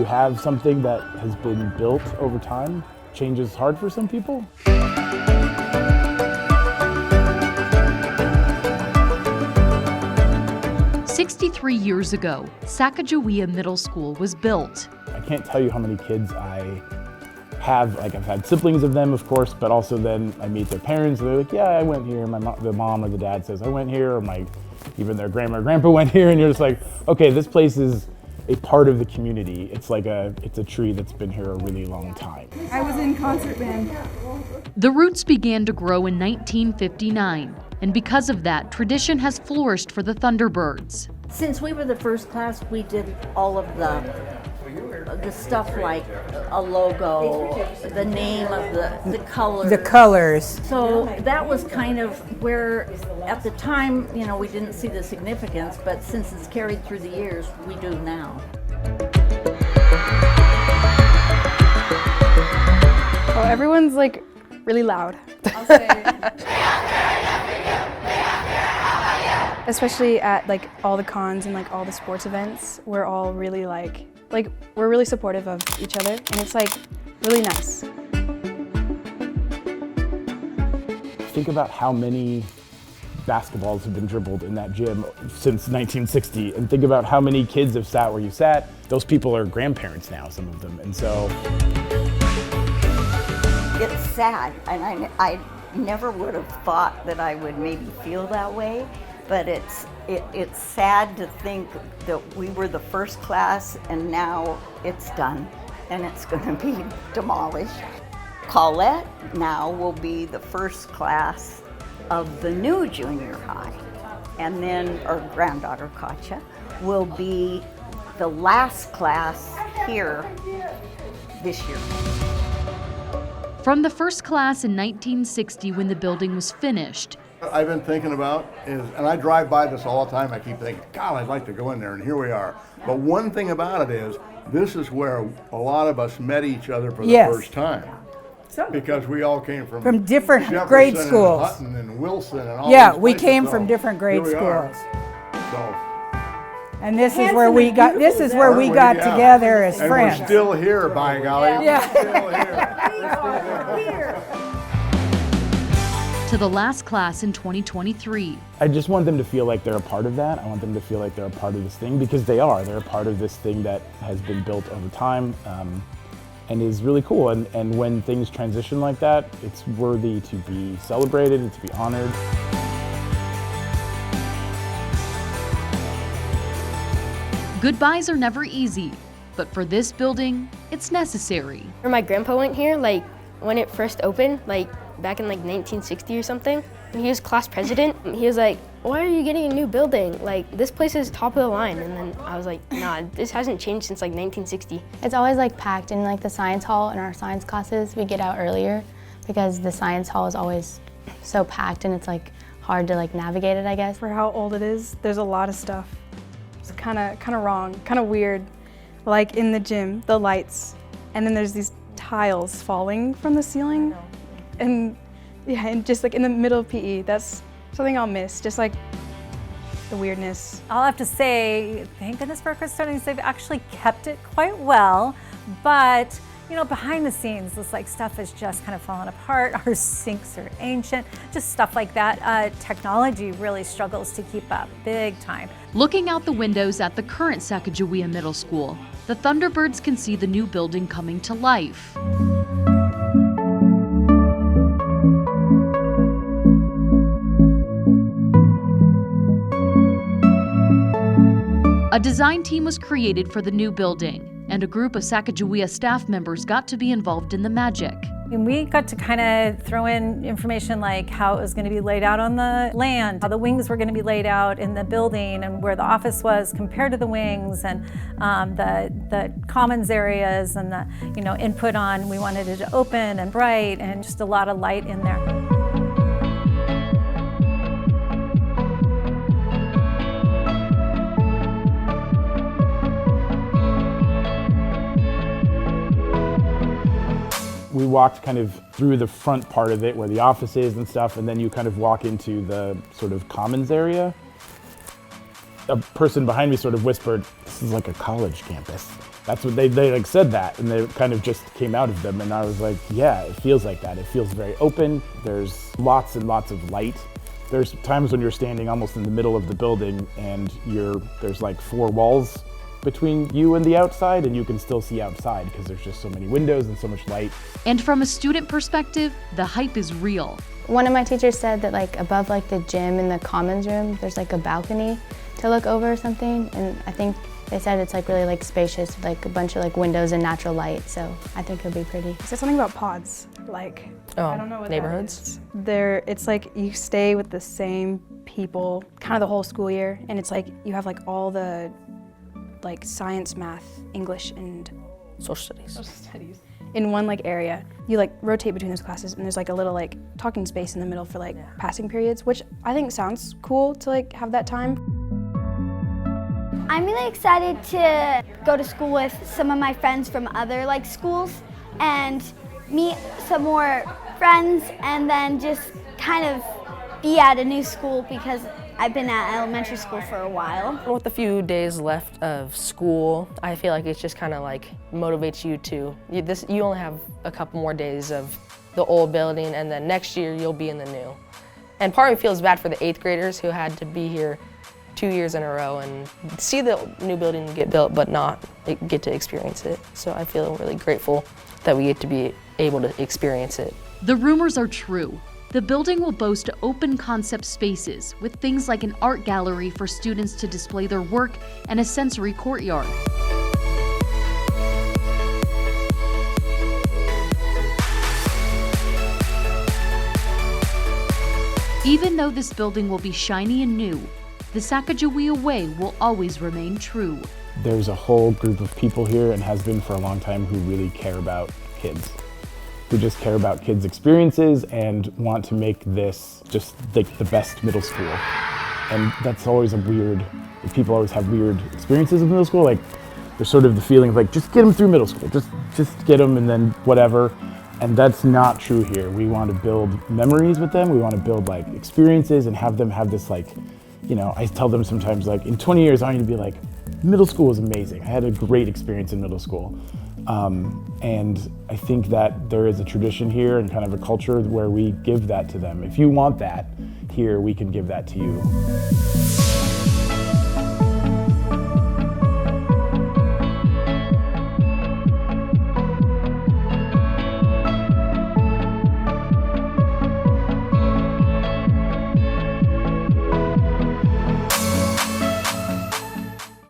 have something that has been built over time, change is hard for some people. 63 years ago, Sacajawea Middle School was built. I can't tell you how many kids I have, like I've had siblings of them, of course, but also then I meet their parents and they're like, yeah, I went here. The mom or the dad says, I went here, or even their grandma or grandpa went here, and you're just like, okay, this place is a part of the community. It's a tree that's been here a really long time. I was in concert band. The roots began to grow in 1959, and because of that, tradition has flourished for the Thunderbirds. Since we were the first class, we did all of the stuff like a logo, the name of the colors. The colors. So that was kind of where, at the time, we didn't see the significance, but since it's carried through the years, we do now. Oh, everyone's like really loud. I'll say. Especially at like all the cons and like all the sports events, we're all really we're really supportive of each other, and it's like really nice. Think about how many basketballs have been dribbled in that gym since 1960, and think about how many kids have sat where you sat. Those people are grandparents now, some of them, and so. It's sad, and I never would have thought that I would maybe feel that way, but it's sad to think that we were the first class and now it's done and it's going to be demolished. Colette now will be the first class of the new junior high, and then our granddaughter Katja will be the last class here this year. From the first class in 1960, when the building was finished, I've been thinking about is, and I drive by this all the time, I keep thinking, God, I'd like to go in there, and here we are. But one thing about it is, this is where a lot of us met each other for the first time. Because we all came from different Jefferson grade and schools. Hutton and Wilson and all Yeah, these we places, came so from different grade here we are. schools. So, And this is where we got together as and friends. we're still here, by golly. Yeah. We're still here. to the last class in 2023. I just want them to feel like they're a part of that. I want them to feel like they're a part of this thing, because they are. They're a part of this thing that has been built over time and is really cool. And when things transition like that, it's worthy to be celebrated and to be honored. Goodbyes are never easy, but for this building, it's necessary. My grandpa went here when it first opened, back in 1960 or something. He was class president. He was like, why are you getting a new building? This place is top of the line. And then I was like, nah, this hasn't changed since 1960. It's always packed in the science hall. In our science classes, we get out earlier because the science hall is always so packed, and it's hard to navigate it, I guess. For how old it is, there's a lot of stuff. It's kind of wrong, kind of weird. Like in the gym, the lights, and then there's these tiles falling from the ceiling. And yeah, and just in the middle of PE, that's something I'll miss, just the weirdness. I'll have to say, thank goodness for our custodians, they've actually kept it quite well, but behind the scenes, this stuff is just kind of falling apart. Our sinks are ancient, just stuff like that. Technology really struggles to keep up big time. Looking out the windows at the current Sacajawea Middle School, the Thunderbirds can see the new building coming to life. A design team was created for the new building, and a group of Sacajawea staff members got to be involved in the magic. And we got to kind of throw in information like how it was going to be laid out on the land, how the wings were going to be laid out in the building, and where the office was compared to the wings, and the commons areas, and the input on, we wanted it open and bright and just a lot of light in there. We walked kind of through the front part of it where the office is and stuff, and then you kind of walk into the sort of commons area. A person behind me sort of whispered, "This is like a college campus." That's what they like said that, and they kind of just came out of them, and I was like, yeah, it feels like that. It feels very open. There's lots and lots of light. There's times when you're standing almost in the middle of the building and there's like 4 walls between you and the outside, and you can still see outside because there's just so many windows and so much light. And from a student perspective, the hype is real. One of my teachers said that like above like the gym and the commons room, there's like a balcony to look over or something, and I think they said it's like really like spacious, like a bunch of like windows and natural light, so I think it'll be pretty. Is there something about pods? Like, I don't know what neighborhoods? It's like you stay with the same people kind of the whole school year, and it's like you have like all the like science, math, English, and Social studies in one like area. You like rotate between those classes, and there's like a little like talking space in the middle for like passing periods, which I think sounds cool to like have that time. I'm really excited to go to school with some of my friends from other like schools and meet some more friends, and then just kind of be at a new school because I've been at elementary school for a while. With the few days left of school, I feel like it's just kind of like motivates you to, you only have a couple more days of the old building, and then next year you'll be in the new. And part of me feels bad for the 8th graders who had to be here 2 years in a row and see the new building get built but not get to experience it. So I feel really grateful that we get to be able to experience it. The rumors are true. The building will boast open concept spaces with things like an art gallery for students to display their work and a sensory courtyard. Even though this building will be shiny and new, the Sacajawea way will always remain true. There's a whole group of people here, and has been for a long time, who really care about kids. Who just care about kids' experiences and want to make this just like the best middle school. And that's always a weird, people always have weird experiences in middle school. Like there's sort of the feeling of like, just get them through middle school, just get them and then whatever. And that's not true here. We want to build memories with them. We want to build like experiences and have them have this like, you know, I tell them sometimes like in 20 years, I want you to be like, middle school was amazing. I had a great experience in middle school. And I think that there is a tradition here and kind of a culture where we give that to them. If you want that here, we can give that to you.